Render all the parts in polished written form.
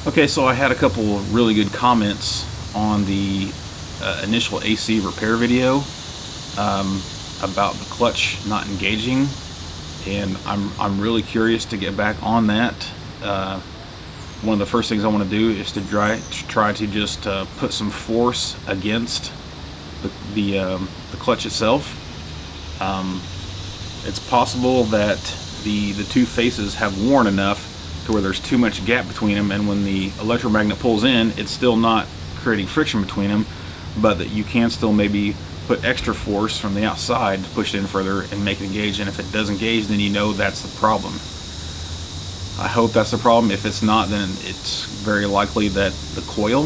Okay, so I had a couple of really good comments on the initial AC repair video about the clutch not engaging, and I'm really curious to get back on that. One of the first things I want to do is to try to just put some force against the clutch itself. It's possible that the two faces have worn enough to where there's too much gap between them, and when the electromagnet pulls in, it's still not creating friction between them, but that you can still maybe put extra force from the outside to push it in further and make it engage. And if it does engage, then you know that's the problem. I hope that's the problem. If it's not, then it's very likely that the coil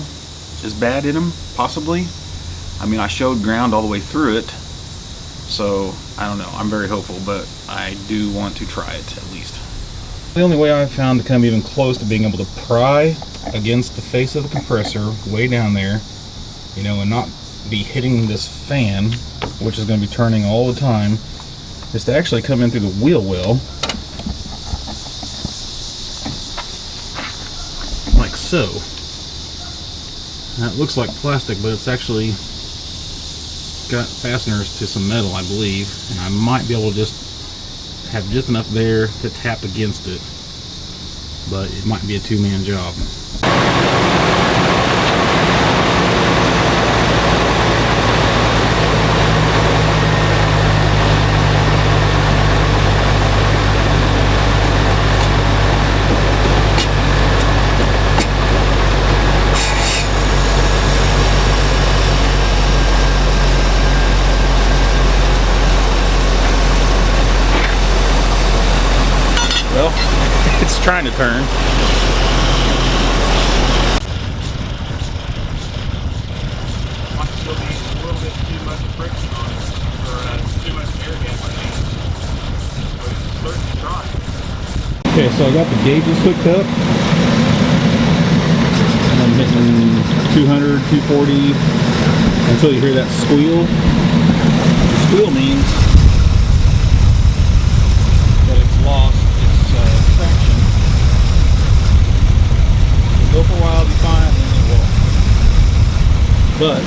is bad in them, possibly. I mean, I showed ground all the way through it, so I don't know. I'm very hopeful, but I do want to try it at least. The only way I've found to come even close to being able to pry against the face of the compressor way down there, you know, and not be hitting this fan, which is going to be turning all the time, is to actually come in through the wheel well, like so. Now it looks like plastic, but it's actually got fasteners to some metal, I believe, and I might be able to just have just enough there to tap against it, but it might be a two-man job. Well, it's trying to turn. Might still be a little bit too much friction on it, or too much air gap, I think. But it's certainly trying. Okay, so I got the gauges hooked up. And I'm hitting 200, 240 until you hear that squeal. The squeal means that it's lost traction. It'll go for a while, be fine, and then it will. But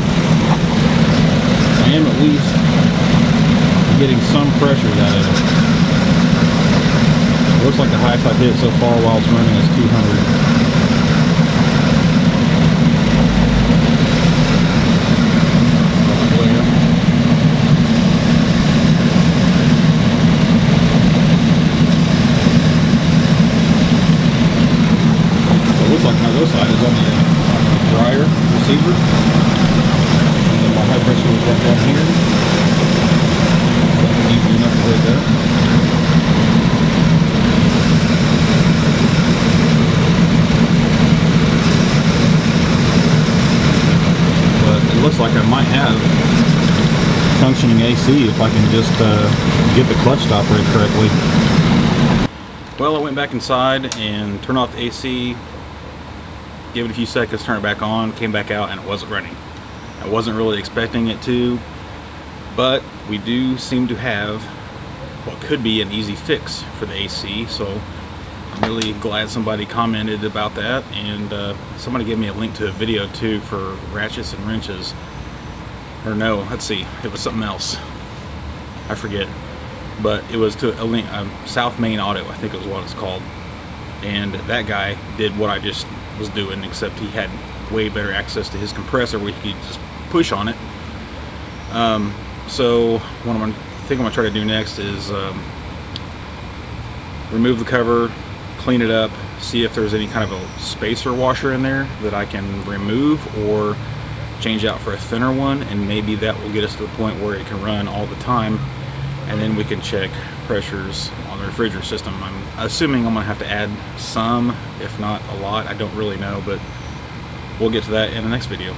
I am at least getting some pressure out of it. It looks like the highest I've hit so far while it's running is 200. Side is on the dryer receiver, and then my high pressure was right down here. That's easy enough to hook up. But it looks like I might have functioning AC if I can just get the clutch to operate correctly. Well, I went back inside and turned off the AC. Give it a few seconds, turn it back on, came back out, and it wasn't running. I wasn't really expecting it to, but we do seem to have what could be an easy fix for the AC, so I'm really glad somebody commented about that, and somebody gave me a link to a video too for ratchets and wrenches. Or no, let's see, it was something else. I forget. But it was to a link, South Main Auto, I think it was what it's called. And that guy did what I just was doing, except he had way better access to his compressor where he could just push on it. So what I think I'm going to try to do next is remove the cover, clean it up, see if there's any kind of a spacer washer in there that I can remove or change out for a thinner one, and maybe that will get us to the point where it can run all the time, and then we can check pressures on the refrigerator system. I'm assuming I'm going to have to add some, if not a lot. I don't really know, but we'll get to that in the next video.